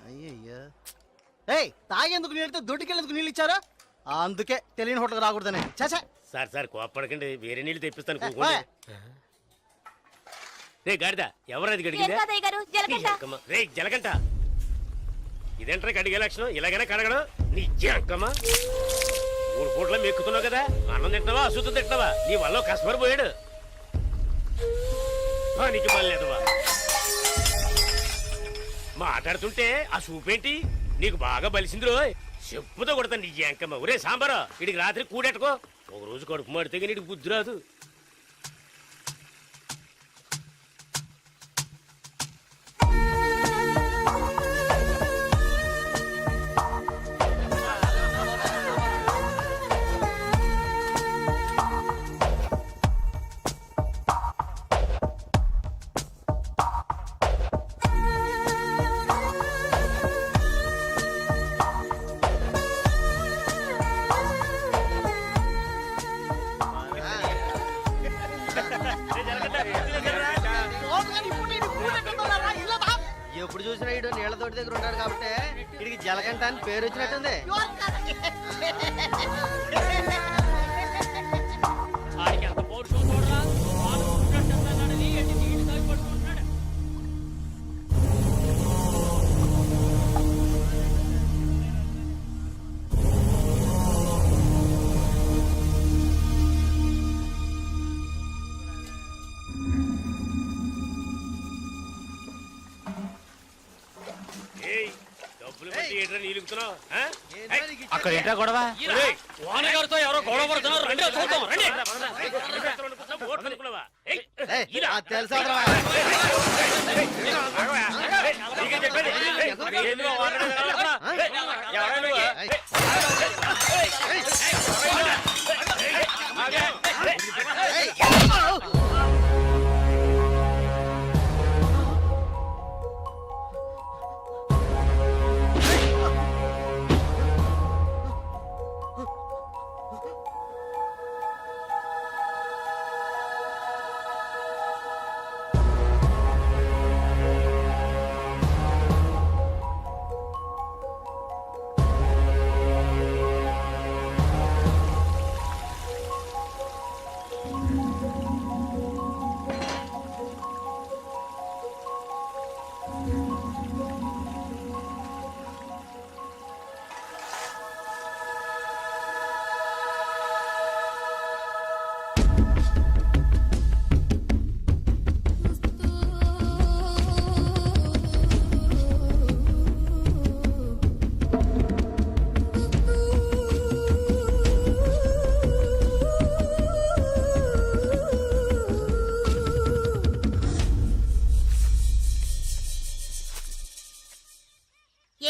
అయ్యయ్యో ఏయ్ తాగేందుకు నీళ్ళతో దొడ్డికెళ్ళేందుకు నీళ్ళు ఇచ్చారా అందుకే తెలియని హోటల్కి రాకూడదని చేసా సార్ సార్ కోప్పడకండి, వేరే నీళ్ళు తెప్పిస్తాను. కూకోండి. రే గాడిద, ఎవరది గడిగిందా? రే జలగంట, ఇదేంట్రా కడిగే లక్షణం? ఇలాగైనా కడగడం నీ అక్కమ్మా. 3 పూట్ల మెక్కుతున్నావు కదా, అన్నం తింటున్నావా అశుద్ధం తింటున్నావా? నీ వల్ల కస్టమర్ పోయాడు. నీకు మళ్ళేదవా మాట్లాడుతుంటే ఆ సూపేంటి నీకు బాగా బలిసింది రోయ్. చెప్పుతో కొడతాను నీ అంకమ్మ. ఒరే సాంబారా, ఇడికి రాత్రి కూడెట్టుకో. ఒక రోజు కడుపు మాడితే నీకు బుద్ధి రాదు. ఎప్పుడు చూసినా ఇడు నీళ్ల తోటి దగ్గర ఉంటాడు కాబట్టి ఇడికి జలకంట అని పేరు వచ్చినట్టుంది. అక్కడ ఏంటా గొడవ? ఓనగారితో ఎవరో గొడవ పడుతున్నారు.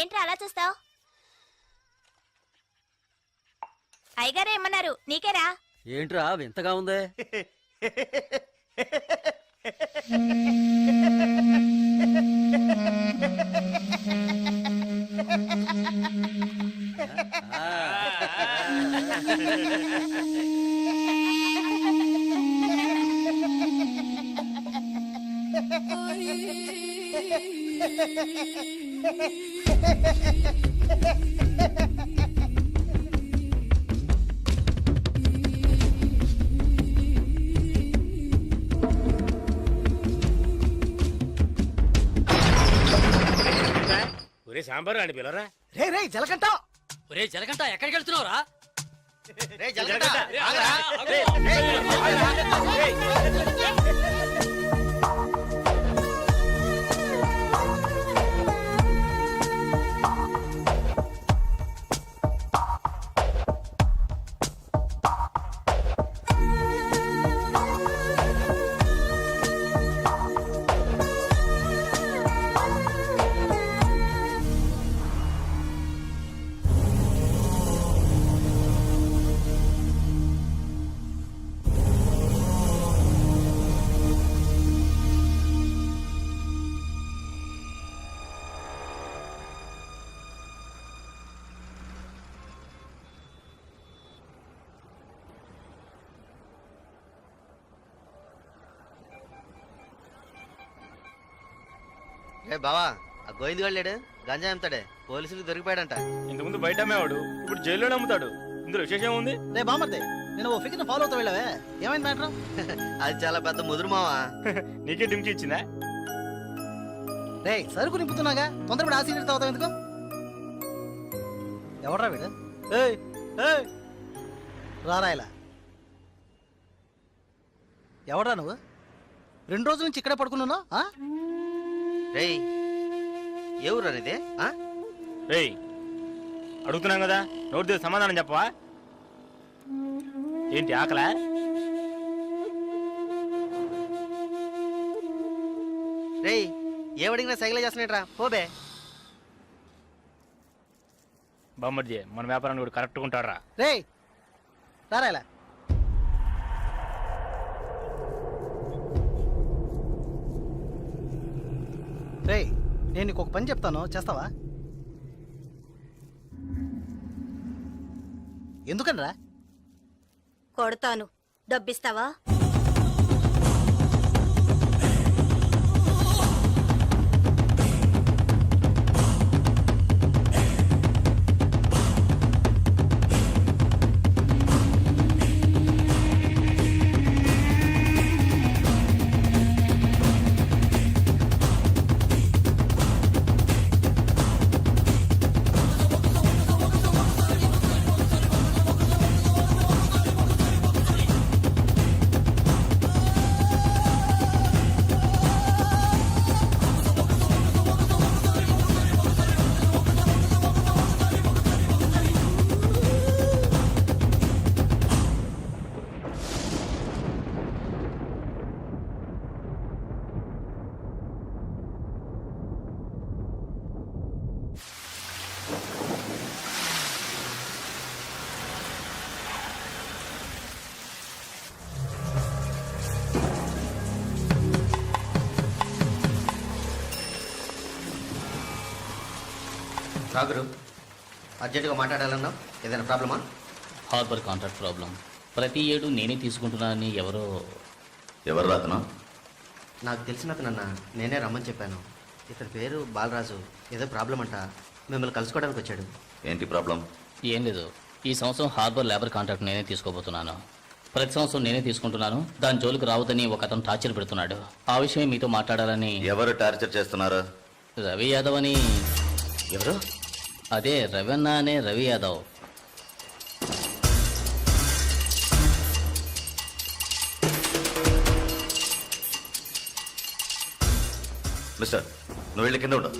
ఏంట్రా అలా చూస్తావు? అయ్యగారే ఏమన్నారు? నీకేరా? ఏంట్రా వింతగా ఉంది? ఒరే సాంబారు అని పిలరా. రే రే జలకంట, ఒరే జలకంట ఎక్కడికి వెళ్తున్నావురా? రే జలకంట బావా ఆ గోవింద్ గారు గంజా అమ్ముతాడే పోలీసులకు దొరికిపోయాడంట. ఇంతకుముందు బయట అమ్మేవాడు, ఇప్పుడు జైల్లోనే అమ్ముతాడు. ఇందులో విశేషం ఉంది? రే బామర్దే, నేను ఓ ఫిగర్ ఫాలో అవుతా వెళ్ళావే, ఏమైంది మ్యాటర్? అది చాలా పెద్ద ముదురు మావా. నీకే డింకి ఇచ్చిందా? రే సరుకు నింపుతున్నాగా, తొందరపడి ఆ సీనియర్ తాగుతావు ఎందుకు? ఎవడ్రా వీడు? ఏయ్ ఏయ్ రారా ఇలా. ఎవడ్రా నువ్వు? 2 రోజుల నుంచి ఇక్కడే పడుకున్నాను. రేయ్ ఏ ఊరు అనేది? రేయ్ అడుగుతున్నాం కదా, నోటి దగ్గర సమాధానం చెప్పవా? ఏంటి ఆకలా? రేయ్ ఏమడిగినా సైకిల్ చేస్తున్నాడ్రా, పోబే. బామ్మర్జీ మన వ్యాపారాన్ని కూడా కరెక్ట్గా ఉంటాడు. రే రారా ఇలా. రే నేను నీకు ఒక పని చెప్తాను, చేస్తావా? ఎందుకనరా? కొడతాను, డబ్బిస్తావా? రాగురు అర్జెంటుగా మాట్లాడాలన్నావు, ఏదైనా ప్రాబ్లమా? Harbour contract problem. ప్రతి ఏడు నేనే తీసుకుంటున్నానని ఎవరు రాతనా? నాకు తెలిసిన అతనన్నా, నేనే రమ్మని చెప్పాను. ఇతని పేరు బాలరాజు. ఏదో ప్రాబ్లం అంట, మిమ్మల్ని కలుసుకోవడానికి వచ్చాడు. ఏంటి ప్రాబ్లం? ఏం లేదు, ఈ సంవత్సరం హార్బర్ లేబర్ కాంట్రాక్ట్ నేనే తీసుకోబోతున్నాను. ప్రతి సంవత్సరం నేనే తీసుకుంటున్నాను. దాని జోలికి రావద్దని ఒక అతను టార్చర్ పెడుతున్నాడు. ఆ విషయం మీతో మాట్లాడాలని. ఎవరు టార్చర్ చేస్తున్నారు? రవి యాదవ్ అని. ఎవరు? అదే రవణ అనే రవి యాదవ్. మిస్టర్, నువ్వు వెళ్ళి కింద ఉండవు.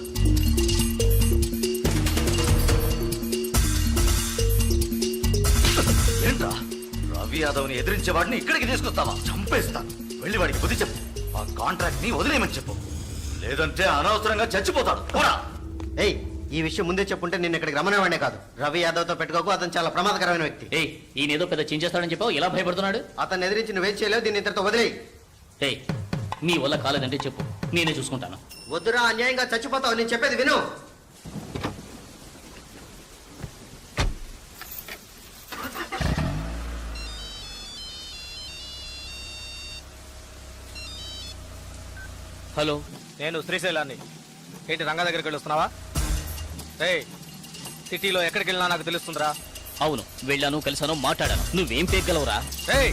ఏంట్రా, రవి యాదవ్ని ఎదిరించే వాడిని ఇక్కడికి తీసుకొస్తావా? చంపేస్తాను. వెళ్ళి వాడికి బుద్ధి చెప్పు. ఆ కాంట్రాక్ట్ ని వదిలేయమని చెప్పు, లేదంటే అనవసరంగా చచ్చిపోతాడు. పోరా. ఏయ్ ఈ విషయం ముందే చెప్పుంటే నేను ఇక్కడికి రమ్మనేవాడే కాదు. రవి యాదవ్తో పెట్టుకోకు, అతను చాలా ప్రమాదకరమైన వ్యక్తి. ఏయ్ ఈయన ఏదో పెద్ద చించేస్తాడని చెప్పావు, ఎలా భయపడుతున్నాడు? అతన్ని ఎదిరించి నువ్వేం చేయలేవు, దీన్ని ఇతరుతో వదిలేయి. ఏయ్ నీ వల్ల కాలేదంటే చెప్పు, నేనే చూసుకుంటాను. వద్దురా, అన్యాయంగా చచ్చిపోతావు. నేను చెప్పేది విను. హలో, నేను శ్రీశైలాన్ని. ఏంటి రంగా దగ్గరికి వెళ్ళొస్తున్నావా? ఏయ్ సిటీలో ఎక్కడికి వెళ్ళినా నాకు తెలుస్తుందిరా. అవును వెళ్ళాను, కలిసాను, మాట్లాడాను. నువ్వేం పేగలవురా? ఏయ్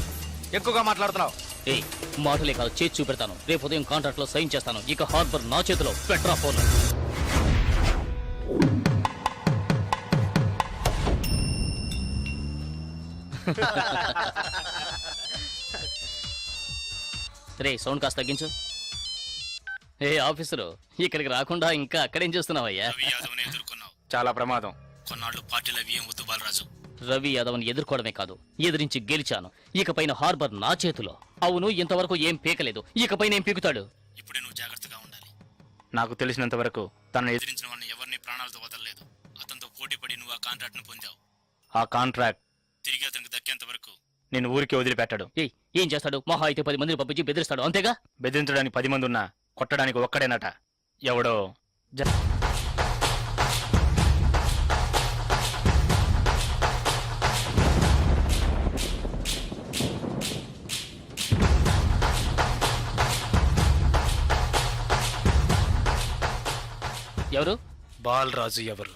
ఎక్కువగా మాట్లాడుతున్నావు. ఏయ్ మాటలే కాదు, చేసి చూపెడతాను. రేపు ఉదయం కాంట్రాక్ట్ లో సైన్ చేస్తాను. ఇక హార్బర్ నా చేతిలో. Petra phone. రే సౌండ్ కాస్త తగ్గించు. ఏ ఆఫీసరు, ఇక్కడికి రాకుండా ఇంకా అక్కడేం చేస్తున్నావయ్యా? చాలా ప్రమాదం. కొన్నాళ్ళు పార్టీలు అవి ఏం వద్దు బాలరాజు. రవి యాదవ్ని ఎదుర్కోవడమే కాదు, ఎదిరించి గెలిచాను. ఇకపైన హార్బర్ నా చేతిలో. అవును, ఇంతవరకు ఏం పీకలేదు, ఇకపైన ఏం పీకుతాడు? ఇప్పుడే నువ్వు జాగ్రత్తగా ఉండాలి. నాకు తెలిసినంత వరకు తనను ఎదిరించిన వాడిని ఎవరిని ప్రాణాలతో వదలలేదు. అతనితో పోటీ పడి నువ్వు ఆ కాంట్రాక్ట్ ను పొందావు. ఆ కాంట్రాక్ట్ తిరిగి అతనికి దక్కేంత వరకు నేను ఊరికి వదిలిపెట్టాడు. ఏం చేస్తాడు? మహా అయితే 10 మందిని పంపించి బెదిరిస్తాడు, అంతేగా? బెదిరించడానికి 10 మంది ఉన్నా కొట్టడానికి ఒక్కడేనట. ఎవడో ఎవరు? బాలరాజు ఎవరు?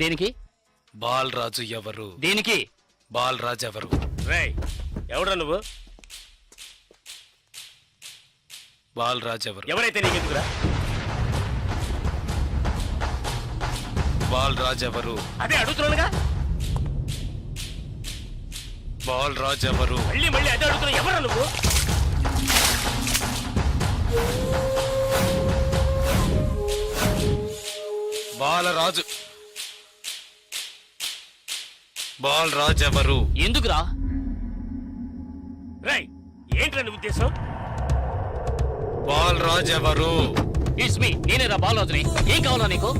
దేనికి? బాలరాజు ఎవరు? దేనికి? బాలరాజు ఎవరు? రేయ్ ఎవడ్రా నువ్వు? బాలరాజు ఎవరు? ఎవరైతే నీకెందుకురా? బాలరాజు ఎవరు? అదే అడుగుతున్నానుగా. బాలరాజు ఎవరు? మళ్ళీ మళ్ళీ అదే అడుగుతున్నా. ఎవరా నువ్వు? బాలరాజు. బాలరాజు ఎవరు? ఎందుకురా? రేయ్ ఏంట్రా నీ ఉద్దేశం? బాలరాజు ఎవరు? ఇట్స్ మీ, నేనేరా బాలరాజుని. ఏం కావాలా నీకు?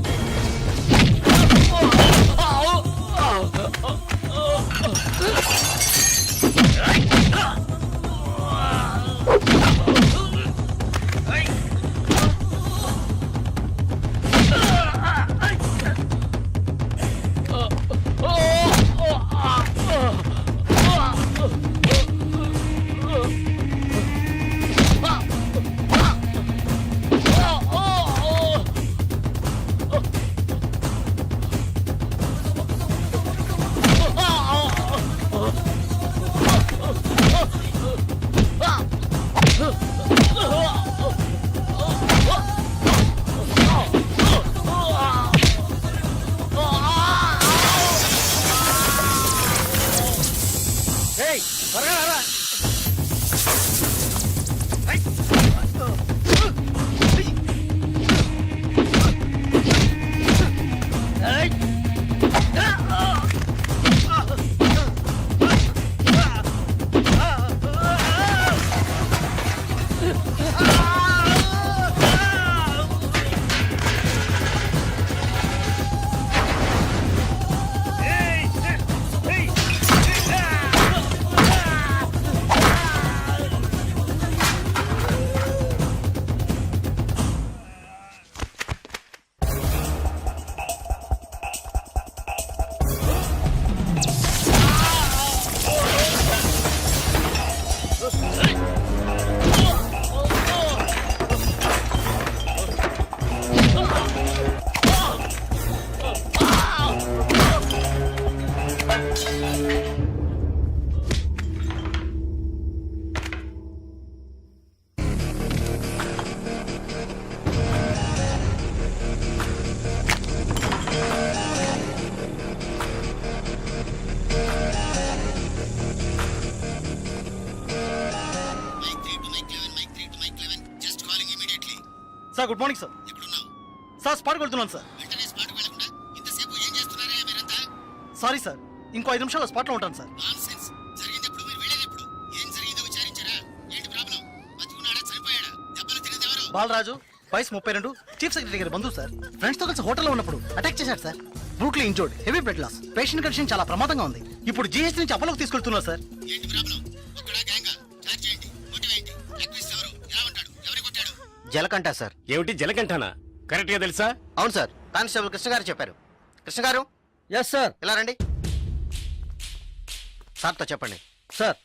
Sir good morning sir. Sir స్పాట్కి వెళ్తున్నాను సార్. సారీ సార్, ఇంకో 5 నిమిషాల్లో స్పాట్లో ఉంటాను సార్. బాలరాజు వయసు 32, చీఫ్ సెక్రటరీ గారి బంధువు సార్. ఫ్రెండ్స్ తో కలిసి హోటల్లో ఉన్నప్పుడు అటాక్ చేశారు sir. Brutally injured, heavy blood loss. Patient condition చాలా ప్రమాదంగా ఉంది. ఇప్పుడు జీహెచ్ నుంచి అపోలోకి తీసుకెళ్తున్నారు సార్. జలకంట సార్. ఏమిటి జలకంఠనా? కరెక్ట్ గా తెలుసా? అవును సార్, కానిస్టేబుల్ కృష్ణ గారు చెప్పారు. కృష్ణ గారు ఎస్ సార్. ఇలా రండి. సార్తో చెప్పండి. సార్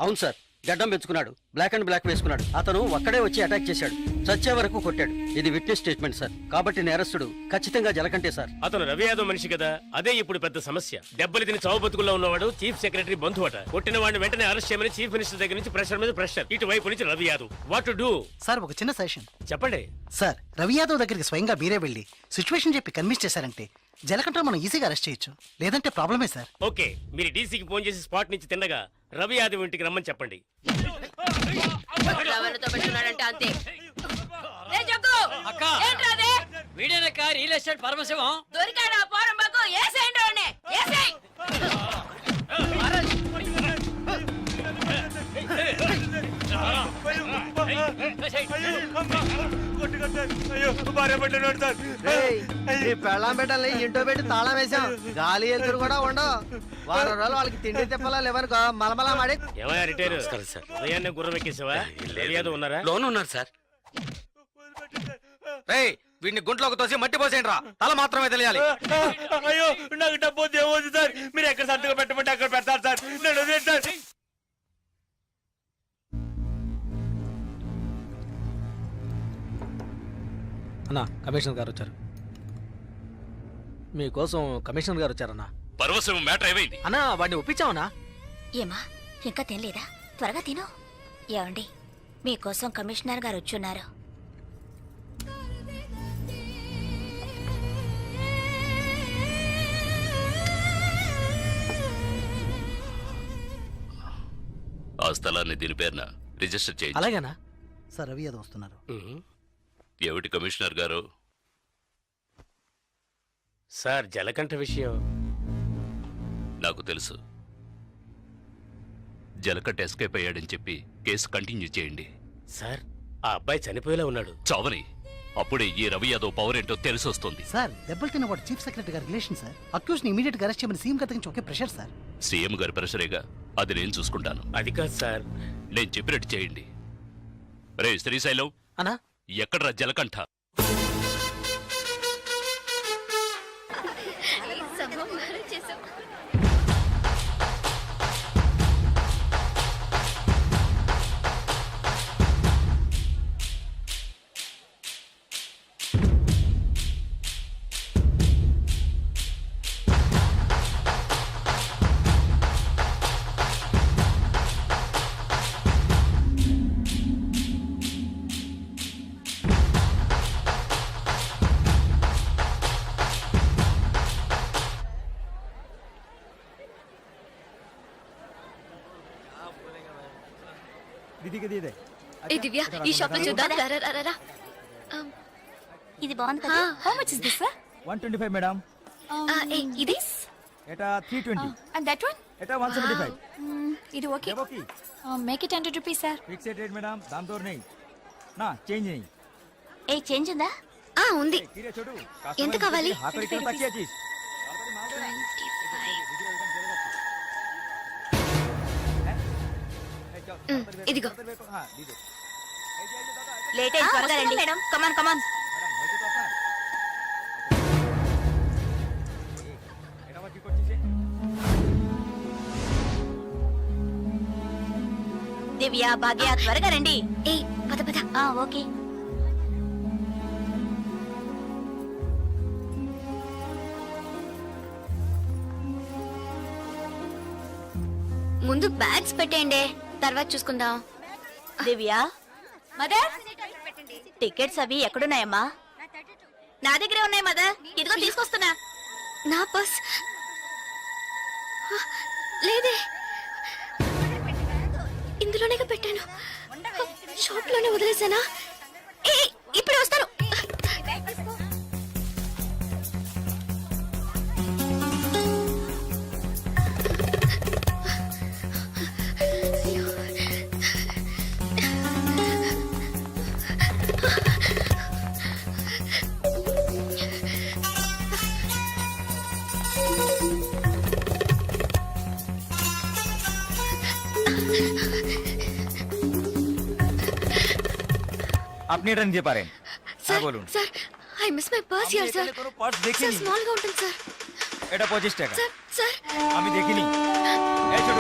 అవును సార్, గడ్డం పెంచుకున్నాడు, బ్లాక్ అండ్ బ్లాక్ వేసుకున్నాడు. అతను ఒక్కడే వచ్చి అటాక్ చేశాడు, చచ్చే వరకు కొట్టాడు. ఇది విట్నెస్ స్టేట్మెంట్ సార్, కాబట్టి నేరస్తుడు ఖచ్చితంగా జలకంటే సార్. అతను రవి యాదవ్ మనిషి కదా, అదే ఇప్పుడు పెద్ద సమస్య. దెబ్బలు తిని చావు బతుకుల్లో ఉన్నవాడు చీఫ్ సెక్రటరీ బంధువు అట. కొట్టిన వాడిని వెంటనే అరెస్ట్ చేయమని చీఫ్ మినిస్టర్ దగ్గర నుంచి ప్రెషర్ మీద ప్రెషర్. ఇటువైపు నుంచి Ravi Yadav. What to do? Sir ఒక చిన్న సజెషన్ చెప్పండి. సార్, రవి యాదవ్ దగ్గరికి స్వయంగా మీరే వెళ్ళి సిచ్యువేషన్ చెప్పి కన్విన్స్ చేశారంటే జలకంట మనం ఈజీగా అరెస్ట్ చేయొచ్చు. లేదంటే ప్రాబ్లమే సార్. ఓకే, మీరు డీసీకి ఫోన్ చేసి స్పాట్ నుంచి తిన్నగా రవి యాదవ్ ఇంటికి రమ్మని చెప్పండి. అంతే. వీడేనక్క రియల్ ఎస్టేట్ పరమశివం. దొరికాడా పోరంబాకు? ఏసేయండి వాడిని, ఏసేయ్. పెళ్ళాం పెట్టాలి, ఇంటో పెట్టి తాళం వేసాం. గాలి ఎదురు కూడా ఉండవు. వారం రోజులు వాళ్ళకి తిండి తిప్పలా లేవనుకో మలమలా మాడి. ఏమయ్యా రిటైర్ సార్, ఉదయాన్నే గుర్రం ఎక్కేసావా? రవి యాదవ్ ఉన్నారా? లోన్ ఉన్నారు సార్. వీడిని గుంట్లోకి తోసి మట్టి పోసేయండి రా, తల మాత్రమే తెలియాలి. అయ్యో నాకు డబ్బు దేవద్దు సార్, మీరు ఎక్కడ సంతకం పెట్టమంటే అక్కడ పెడతారు సార్. నేను వదిలేను సార్. అన్నా కమిషనర్ గారు వచ్చారు. మీకోసం కమిషనర్ గారు వచ్చారన్నా. పర్వసం మ్యాటర్ ఏమైంది? అన్నా వాడిని ఒప్పించావనా? ఏమా ఇంకా తినలేదా? త్వరగా తిను. ఏమండి మీకోసం కమిషనర్ గారు వచ్చున్నారు. ఆ స్థలాన్ని దీని పేరున రిజిస్టర్ చేయండి. అలాగేనా? సార్ రవి యాదవ్ వస్తున్నారు. ఏమిటి కమిషనర్ గారు? సార్ జలకంఠ విషయం నాకు తెలుసు. జలకట్ ఎస్కేప్ అయ్యాడని చెప్పి కేసు కంటిన్యూ చేయండి. సార్ ఆ అబ్బాయి చనిపోయేలా ఉన్నాడు. చావని అప్పుడే ఈ రవి యాదవ్ పవర్ ఏంటో తెలిసి వస్తుంది. సార్ దెబ్బలు తిన్నవాడు చీఫ్ సెక్రటరీ గారి రిలేషన్ సార్. అక్యూజ్ ని ఇమీడియట్ గా అరెస్ట్ చేయమని సీఎం గారి నుంచి ఒకే ప్రెషర్ సార్. సీఎం గారి ప్రెషరేగా, అది నేను చూసుకుంటాను. అది కాదు సార్. నేను చెప్పినట్టు చేయండి. రే శ్రీశైలం, అన్నా ఎక్కడ్రా జలకంఠ? ఏ దివ్య ఈ షాప్ లో చూద్దాం. రా. ఇది బాగుంది కదా. How much is this sir? 125 madam. ఇది ఎటా 320. అండ్ దట్ వన్ ఎటా 175. ఇది okay. Okay make it 100 rupees sir. Fixed rate madam, దామ్ దోర్ नहीं నా చేంజ్ नहीं. ఏ చేంజ్ ఉందా? ఉంది. తీరే చూడు. ఎంత కావాలి? హాకరి కిలో తక్కువ చీజ్. ఇదిగో. हां दीजिए. లేట్ అయ్యి త్వరగా రండి మేడం. కమాన్ కమాన్. ఎటా వచ్చి కొట్టిసే. దివ్య భాగ్య త్వరగా రండి. ఏ పద పద. ఓకే. ముందు బ్యాగ్స్ పెట్టేయండి, తర్వాత చూసుకుందాం. దివ్య మదర్ టికెట్స్ అవి ఎక్కడున్నాయమ్మా? నా దగ్గరే ఉన్నాయి మదర్. ఇదిగో తీసుకొస్తున్నా. నా పర్స్ లేదే, ఇందులోనే పెట్టాను. షాప్ లోనే వదిలేసానా? ఏ ఇప్పుడే వస్తాను. আপনি এটা নিতে পারেন। হ্যাঁ বলুন sir I miss my purse here sir. কোনো পার্স স্যার দেখিনি। স্মল గా ఉంటుంది স্যার। এটা 25 টাকা। স্যার স্যার আমি দেখিনি। এই ছোট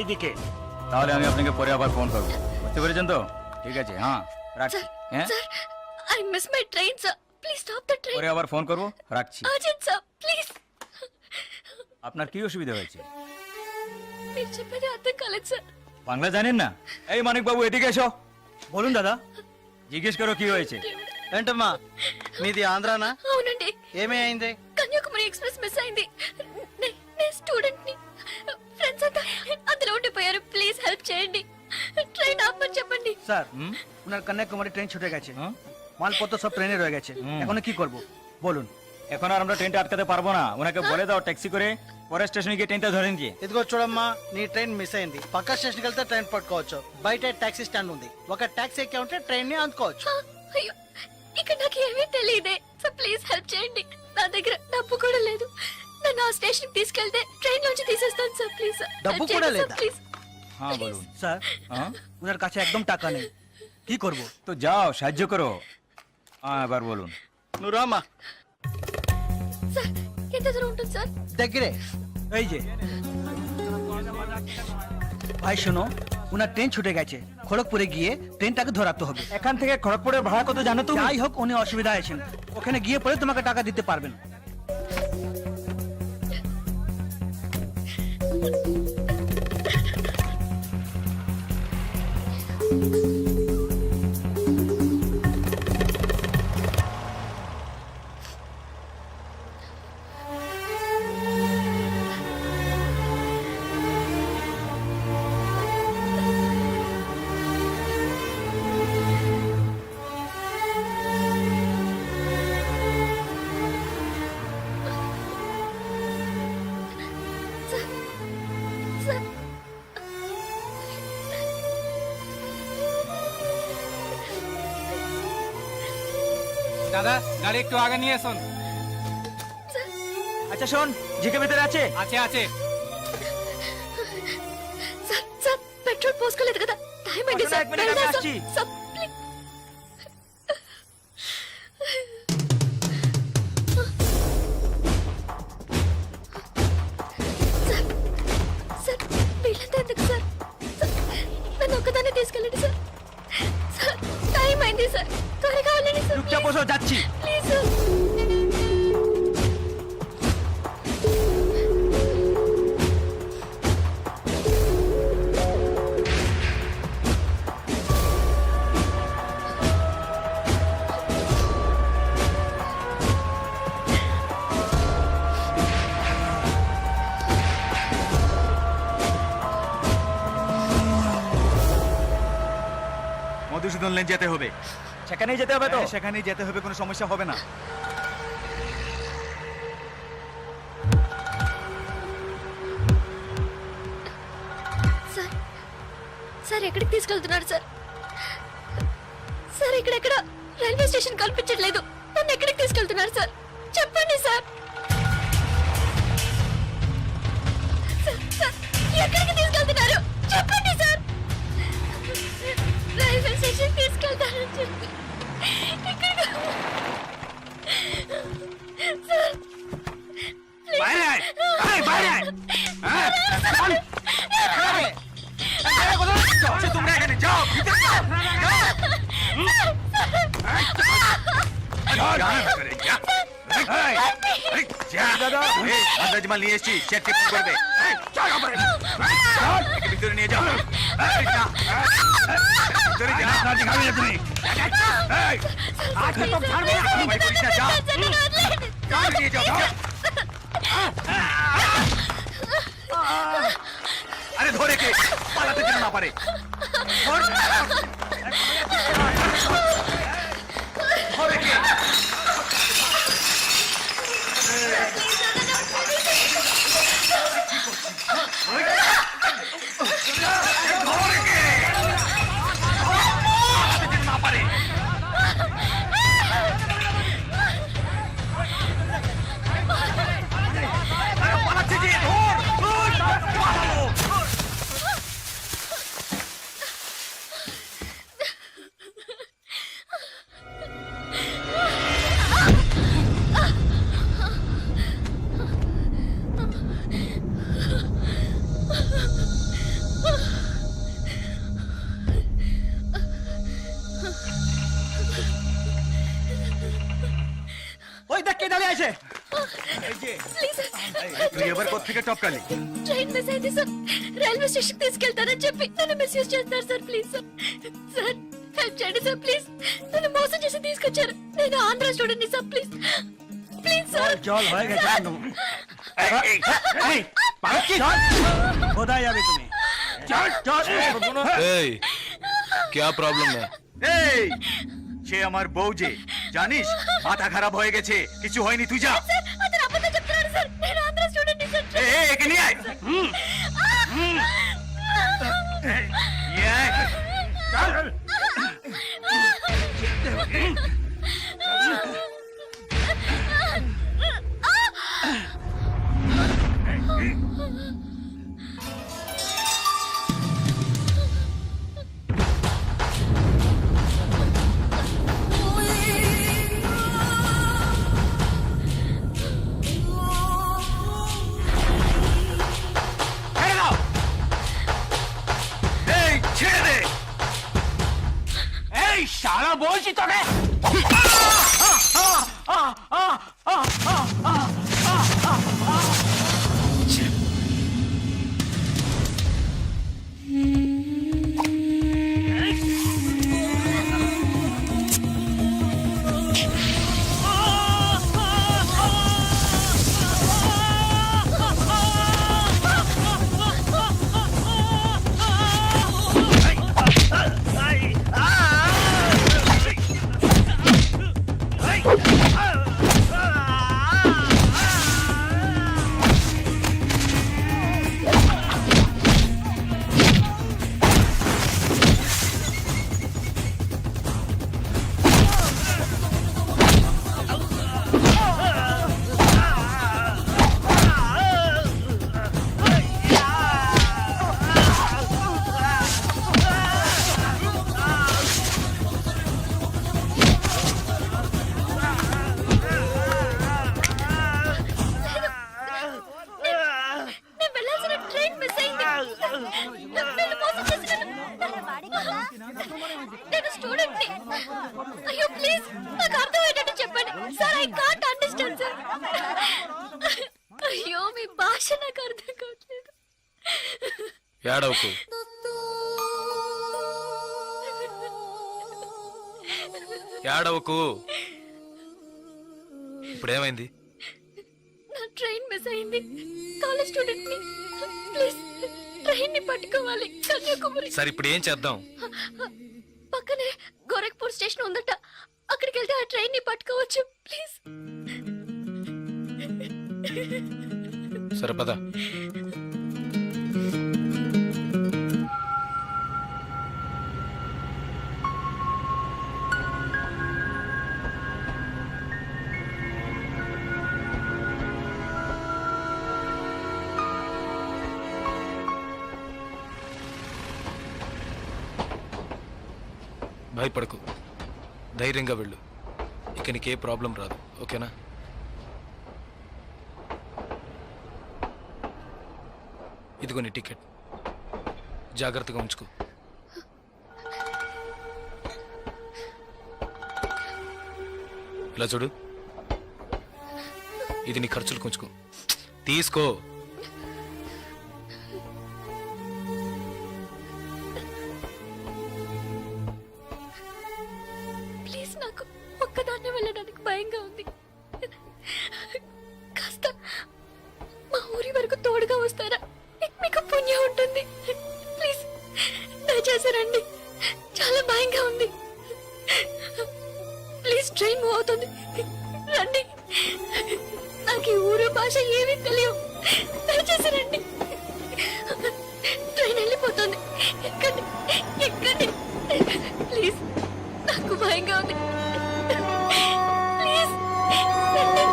ওইদিকে। তাহলে আমি আপনাকে পরে আবার ফোন করব। বুঝতে পেরেছেন তো? ঠিক আছে, হ্যাঁ রাখছি। হ্যাঁ sir I miss my train sir, please stop the train. পরে আবার ফোন করব, রাখছি। Urgent sir please. আপনার কি অসুবিধা হয়েছে? మీరు చెప్పేది అర్థం కాలేదు సార్। বাংলা জানেন না? এই মানিক বাবু এদিকে এসো। বলুন দাদা। জিজ্ঞেস করো কি হয়েছে। ఏంటమ్మా మీది ఆంధ్రానా? అవునండి, ఏమీ అయింది? కన్యాకుమారి ఎక్స్ప్రెస్ మిస్ అయింది. నేను స్టూడెంట్ ని, ఫ్రెండ్స్ అంతా అందులో ఉండిపోయారు. ప్లీజ్ హెల్ప్ చేయండి. ট্রেন ఆపమని చెప్పండి. স্যার ওনার কন্যাকুমারী ট্রেন ছুটে গেছে, মালপত্র সব ট্রেনে রয়ে গেছে, এখন কি করব বলুন? এখন আর আমরা ট্রেনটা আটকাতে পারবো না, ওনাকে বলে দাও ট্যাক্সি করে পরের স্টেশনে গিয়ে ট্রেনটা ধরে নিয়ে। ఇదిగో చూడమ్మా, నీ ట్రైన్ మిస్ అయింది. పక్క స్టేషన్కి వెళ్తే ట్రైన్ పట్టుకోవచ్చు, బయట టాక్సీ స్టాండ్ ఉంది, ఒక టాక్సీ ఎక్కి ఉంటే ట్రైన్ ని అందుకోవచ్చు. అయ్యో, ఇక్కడ నాకు ఏమీ తెలియదే. సో ప్లీజ్ హెల్ప్ చేయండి. నా దగ్గర డబ్బు కూడా లేదు. నన్ను ఆ స్టేషన్ తీసుకెళ్తే ట్రైన్ నుంచి తీసేస్తాను సార్. ప్లీజ్ సార్, డబ్బు కూడా లేదా? ప్లీజ్। হ্যাঁ বলুন। স্যার ওনার কাছে একদম টাকা নেই, কি করব? তো যাও সাহায্য করো। হ্যাঁ এবার বলুন। నువ్వు రామ్మా, স্যার ఎంత দূరం ఉంటుంది సార్? దగ్గరే। এই যে ভাই শোনো, ওনার ট্রেন ছুটে গেছে, খড়গপুরে গিয়ে ট্রেনটাকে ধরাতে হবে। এখান থেকে খড়গপুরের ভাড়া কত জানো তুমি? যাই হোক, উনি অসুবিধা আছেন, ওখানে গিয়ে পরে তোমাকে টাকা দিতে পারবেন। স্যার দাদা, গাড়ি একটু আগে নিয়ে আসুন। আচ্ছা শোন, জিকে ভেতরে আছে? আছে আছে। సార్ సార్ పెట్రోల్ పోసుకోలేదు కదా, టైం అయింది వస్తున్నా, సార్. এক మినిట్, వెళ్దాం আমি సార్. আসছি। Sir, please. సార్, సార్, వీళ్ళంతా ఎందుకు సార్? సార్, నన్ను ఒక్కదాన్ని తీసుకెళ్ళండి సార్. సార్, టైం అయింది సార్, త్వరగా వెళ్ళండి సార్. চুপচাপ বসো, যাচ্ছি। Please sir. মধুসূদন লেন যেতে হবে। সেখানেই যেতে হবে তো? সেখানেই যেতে হবে, কোনো সমস্যা হবে না। సార్ సార్, ఎక్కడికి తీసుకెళ్తున్నారు సార్? సార్, ఇక్కడెక్కడ రైల్వే స్టేషన్ కనిపించట్లేదు. నన్ను ఎక్కడికి తీసుకెళ్తున్నారు సార్? చెప్పండి సార్. సార్, సార్, ఎక్కడికి తీసుకెళ్తున్నారు? చెప్పండి సార్. రైల్వే స్టేషన్ తీసుకెళ్తారని చెప్పి ఇక్కడికి సార్, তোমরা এখানে যাও, মাল নিয়ে এসছি, চেক চেক করবে, ভিতরে নিয়ে যাও। ভিতরে যা, দেখাবি না তুমি। নিয়ে যাও। আরে ধরে কে পালাতে যেন না পারে। ধরে কে? ওই দেখ কে দাঁড়িয়ে আছে। Please sir. তুই এবার কোত্থেকে টপকালি? ట్రైన్ మిస్ అయింది సార్. రైల్వే స్టేషన్ తీసుకెళ్తారని చెప్పి నన్ను మిస్యూజ్ చేస్తున్నారు sir. Please sir. Sir, help చేయండి సార్ ప్లీజ్. నన్ను మోసం చేసి తీసుకొచ్చారు. నేను Andhra student sir please please sir. क्या प्रॉब्लम है? সে আমার বউ যে জানিস মাথা খারাপ হয়ে গেছে কিছু হয়নি তুই যা సార్ అతను అబద్ధం చెప్తున్నాడు సార్. నేను ఆంధ్ర స్టూడెంట్ సార్. একে নিয়ে আয় নিয়ে আয় চল শালা বলছি তোকে నేను వెళ్ళాల్సిన ట్రైన్ మిస్ అయింది. వీళ్ళు మోసం చేసి నేను స్టూడెంట్ ని. అయ్యో ప్లీజ్ నాకు అర్థమయ్యేటట్టు చెప్పండి sir. I can't understand sir. అయ్యో మీ భాష నాకు అర్థం కావట్లేదు. ఏడవకు ఏడవకు ఇప్పుడేమైంది నా ట్రైన్ మిస్ అయింది. కాలేజ్ స్టూడెంట్ ని. ప్లీజ్ ట్రైన్ ని పట్టుకోవాలి కన్యాకుమారి. సరే ఇప్పుడు ఏం చేద్దాం పక్కనే గోరఖ్పూర్ స్టేషన్ ఉందట. అక్కడికి వెళ్తే ఆ ట్రైన్ ని పట్టుకోవచ్చు ప్లీజ్. సరే పద భయపడకు ధైర్యంగా వెళ్ళు ఇక నీకే ప్రాబ్లం రాదు ఓకేనా ఇదిగో నీ టికెట్ జాగ్రత్తగా ఉంచుకో ఇలా చూడు ఇది నీ ఖర్చులు కొంచుకో తీసుకో ప్లీజ్ నాకు ఒక్కదాన్నే వెళ్ళడానికి భయంగా ఉంది. కాస్త మా ఊరి వరకు తోడుగా వస్తారా? మీకు పుణ్యం ఉంటుంది. ప్లీజ్ దయచేసి రండి. చాలా భయంగా ఉంది. ప్లీజ్ ట్రైన్ మూవ్ అవుతుంది. రండి. నాకు ఈ ఊరు భాష ఏమీ తెలియవు. దయచేసి రండి. ట్రైన్ వెళ్ళిపోతుంది. ఎక్కండి ఎక్కండి ప్లీజ్. నాకు భయంగా ఉంది. ప్లీజ్ రండి.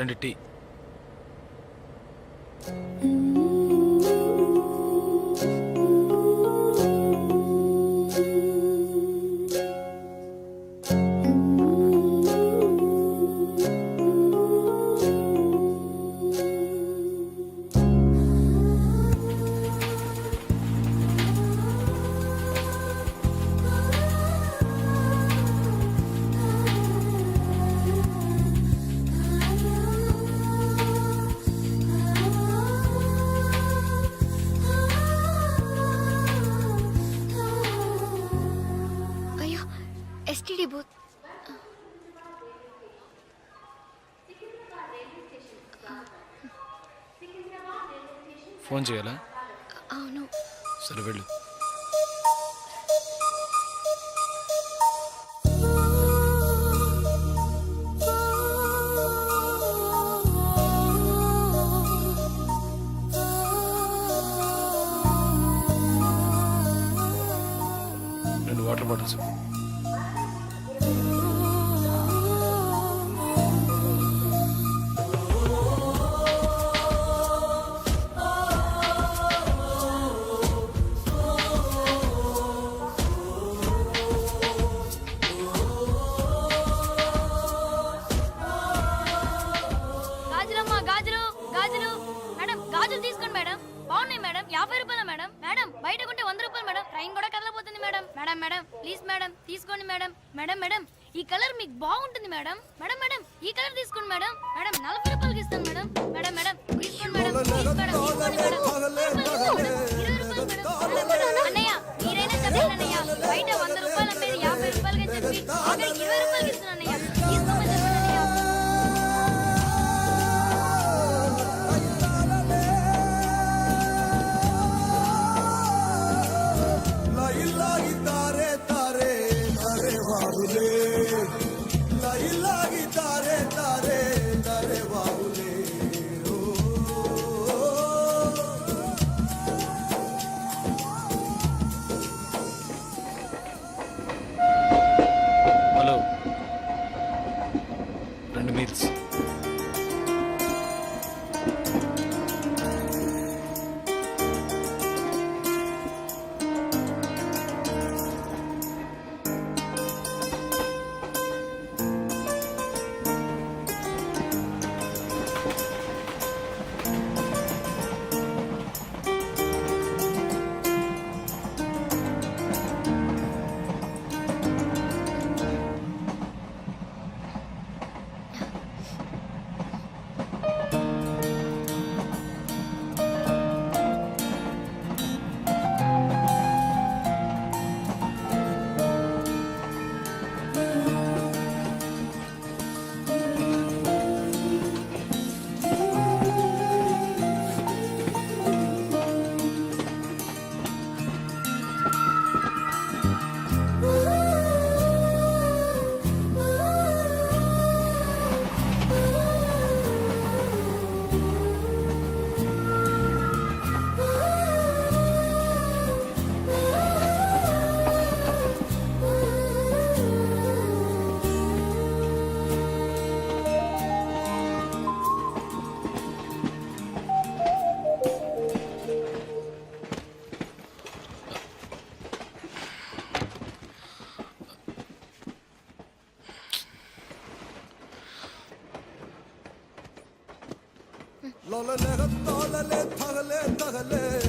2 టీ. అయ్యో ఎస్టీడీ బూత్. ఫోన్ చేయాలా? అవును. సరే వెళ్ళు. రెండు వాటర్ బాటిల్స్. గాజులమ్మా గాజులు గాజులు. మేడం గాజులు తీసుకోండి మేడం. బాగున్నాయి మేడం. 50 రూపాయల మేడం. మేడం బయట కొంటే 100 రూపాయలు మేడం. ట్రైన్ కూడా కదలపోతుంది madam. Madam madam please madam తీసుకోండి మేడం. మేడం మేడం ఈ కలర్ మీకు బాగుంటుంది మేడం. మేడం మేడం ఈ కలర్ తీసుకోండి మేడం. మేడం 40 రూపాయలకి ఇస్తాను మేడం. మేడం మేడం తీసుకోండి మేడం. ప్లీజ్ మేడం తీసుకోండి మేడం. 20 రూపాయలు మేడం. అన్నయ్య మీరైనా చెప్పండి అన్నయ్య. బయట 100 రూపాయలు అమ్మేది 50 రూపాయలకి చెప్పి ఆఖరికి 20 రూపాయలకి ఇస్తాను అన్నయ్య. తీసుకోమని చెప్పండి అన్నయ్య. Hello, 2 meals.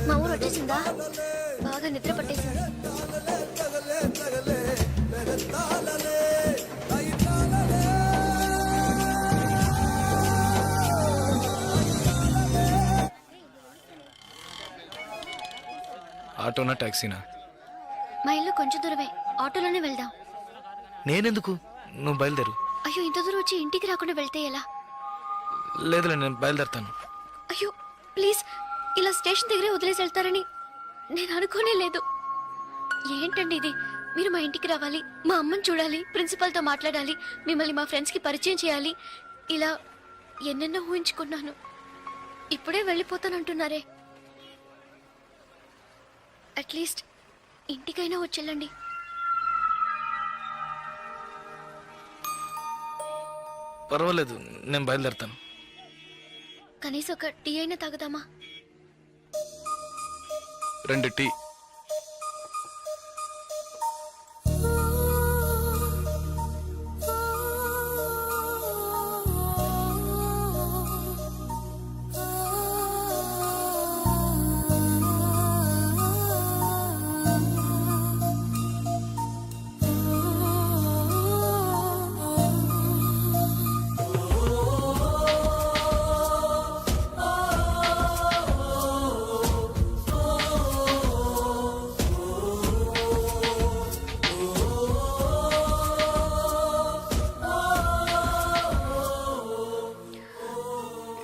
మా ఊరు వచ్చేసిందా? బాగా నిద్ర పట్టేసింది. ఆటోనా టాక్సీనా? మా ఇల్లు కొంచెం దూరమే. ఆటోలోనే వెళ్దాం. నేనెందుకు? నువ్వు బయలుదేరు. అయ్యో ఇంత దూరం వచ్చి ఇంటికి రాకుండా వెళ్తే ఎలా? లేదులే, నేను బయలుదేరుతాను. అయ్యో ప్లీజ్, ఇలా స్టేషన్ దగ్గరే వదిలేసి వెళ్తారని నేను అనుకోనే లేదు. ఏంటండి ఇది? మీరు మా ఇంటికి రావాలి, మా అమ్మని చూడాలి, ప్రిన్సిపల్తో మాట్లాడాలి, మిమ్మల్ని మా ఫ్రెండ్స్కి పరిచయం చేయాలి, ఇలా ఎన్నెన్నో ఊహించుకున్నాను. ఇప్పుడే వెళ్ళిపోతానంటున్నారే. అట్లీస్ట్ ఇంటికైనా వచ్చేళ్ళండి. పర్వాలేదు, నేను బయలుదేరుతాను. కనీసం ఒక టీ అయినా తాగుదామా? 2 టీ.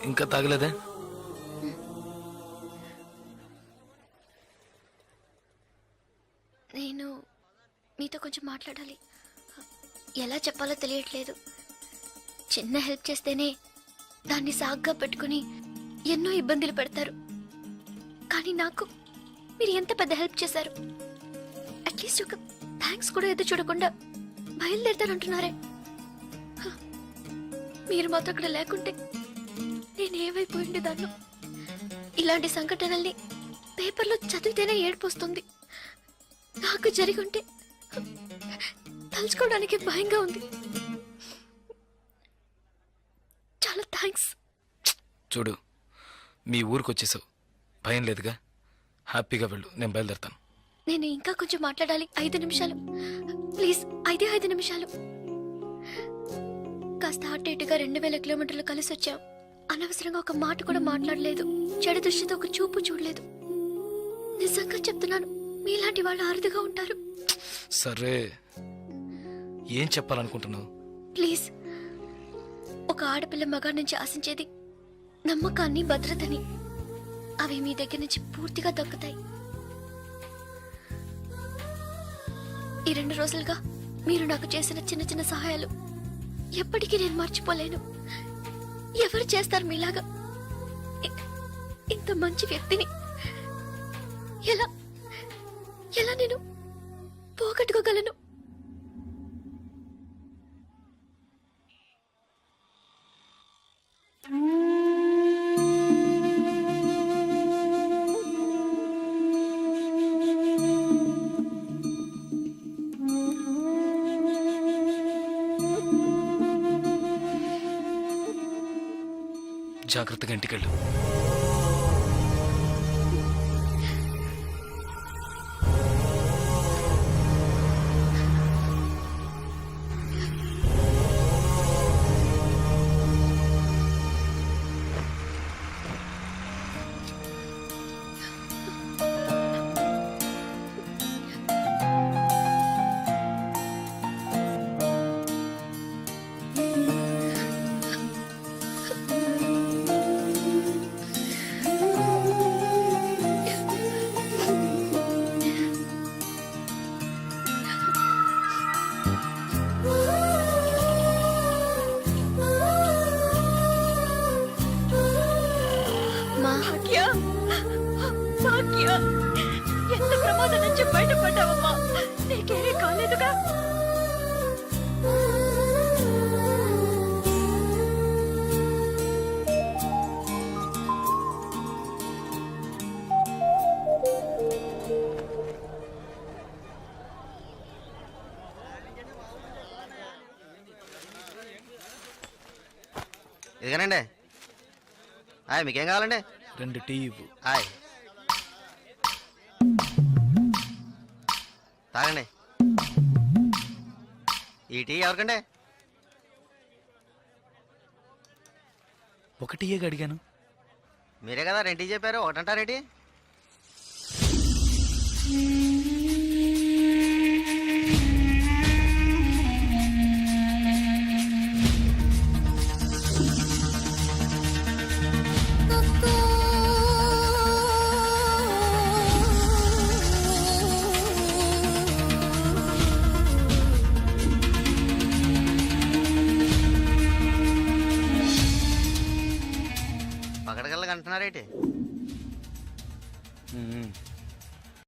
ఇంకా తాగలేదే? నేను మీతో కొంచెం మాట్లాడాలి. ఎలా చెప్పాలో తెలియట్లేదు. చిన్న హెల్ప్ చేస్తేనే దాన్ని సాగ్గా పెట్టుకుని ఎన్నో ఇబ్బందులు పెడతారు. కానీ నాకు మీరు ఎంత పెద్ద హెల్ప్ చేశారు. అట్లీస్ట్ ఒక థ్యాంక్స్ కూడా ఎదురు చూడకుండా బయలుదేరుతారంటున్నారే. హ, మీరు మాత్రం అక్కడ లేకుంటే నేనేమైపోయింది దాన్ని. ఇలాంటి సంఘటనల్ని పేపర్లో చదివితేనే ఏడుపు వస్తుంది. నాకు జరిగి ఉంటే తలుచుకోవడానికి భయంగా ఉంది. చాలా థ్యాంక్స్. చూడు, మీ ఊరికి వచ్చేసావు, భయం లేదుగా. హ్యాపీగా వెళ్ళు, నేను బయలుదేరుతాను. నేను ఇంకా కొంచెం మాట్లాడాలి. 5 నిమిషాలు ప్లీజ్. 5 నిమిషాలు. కాస్త అటు ఇటుగా 2000 కిలోమీటర్లు కలిసి వచ్చాం. అనవసరంగా ఒక మాట కూడా మాట్లాడలేదు. చెడు దృష్టితో ఒక చూపు చూడలేదు. నిజంగా చెప్తున్నాను, మీలాంటి వాళ్ళు అరుదుగా ఉంటారు. సరే, ఏం చెప్పాలనుకుంటున్నావు? ప్లీజ్. ఒక ఆడపిల్ల మగాడి నుంచి ఆశించేది నమ్మకాన్ని, భద్రతని. అవి మీ దగ్గర నుంచి పూర్తిగా దక్కుతాయి. ఈ 2 రోజులుగా మీరు నాకు చేసిన చిన్న చిన్న సహాయాలు ఎప్పటికీ నేను మర్చిపోలేను. ఎవరు చేస్తారు మీలాగా? ఇంత మంచి వ్యక్తిని ఎలా ఎలా నేను పోగొట్టుకోగలను? జాగ్రత్తగా ఇంటికెళ్ళు. ఎంత ప్రమాదం నుంచి బయటపడ్డావమ్మా? నీకేమీ కాలేదుగా? ఇదిగానండి. మీకేం కావాలండి? 2 టీ ఇవ్వు. తాగండి. ఈ టీ ఎవరికండి? 1 టీయే అడిగాను. మీరే కదా 2 టీ చెప్పారు, ఒకటంటారేంటి? పకడగల్లగా అంటున్నారేంటి?